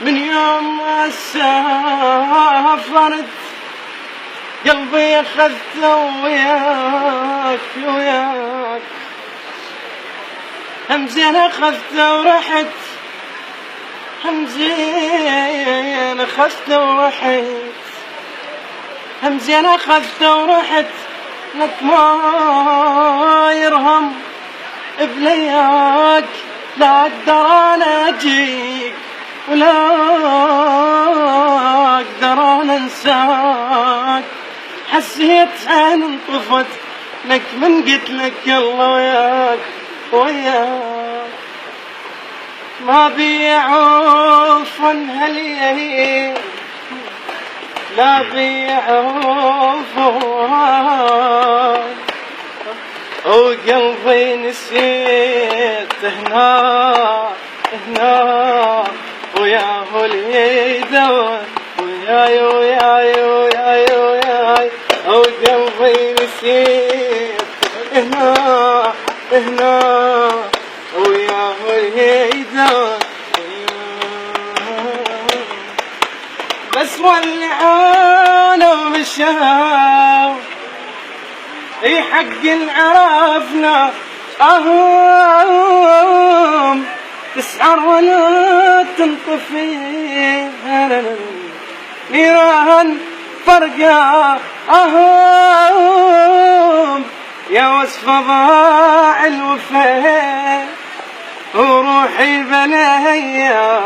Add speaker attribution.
Speaker 1: من يوم ما سافرت قلبي أخذته وياك همزين أخذته ورحت همزين أخذته ورحت لك ما يرهم بلياك لا أقدر أنا أجيك ولا أقدر أنا أنساك حسيت عين انطفت لك من قلت لك يلا وياك ما بيعوفن هاليهين لا بيعوفن وقلبي نسيت هنا وياه اللي يدور وياي وقلبي نسيت هنا وياه اللي يدور بس ولعانا ومشاو اي حق عرفنا تسعر ولا تنطفي نيران فرقا يا وصف ضاع الوفا وروحي بلايا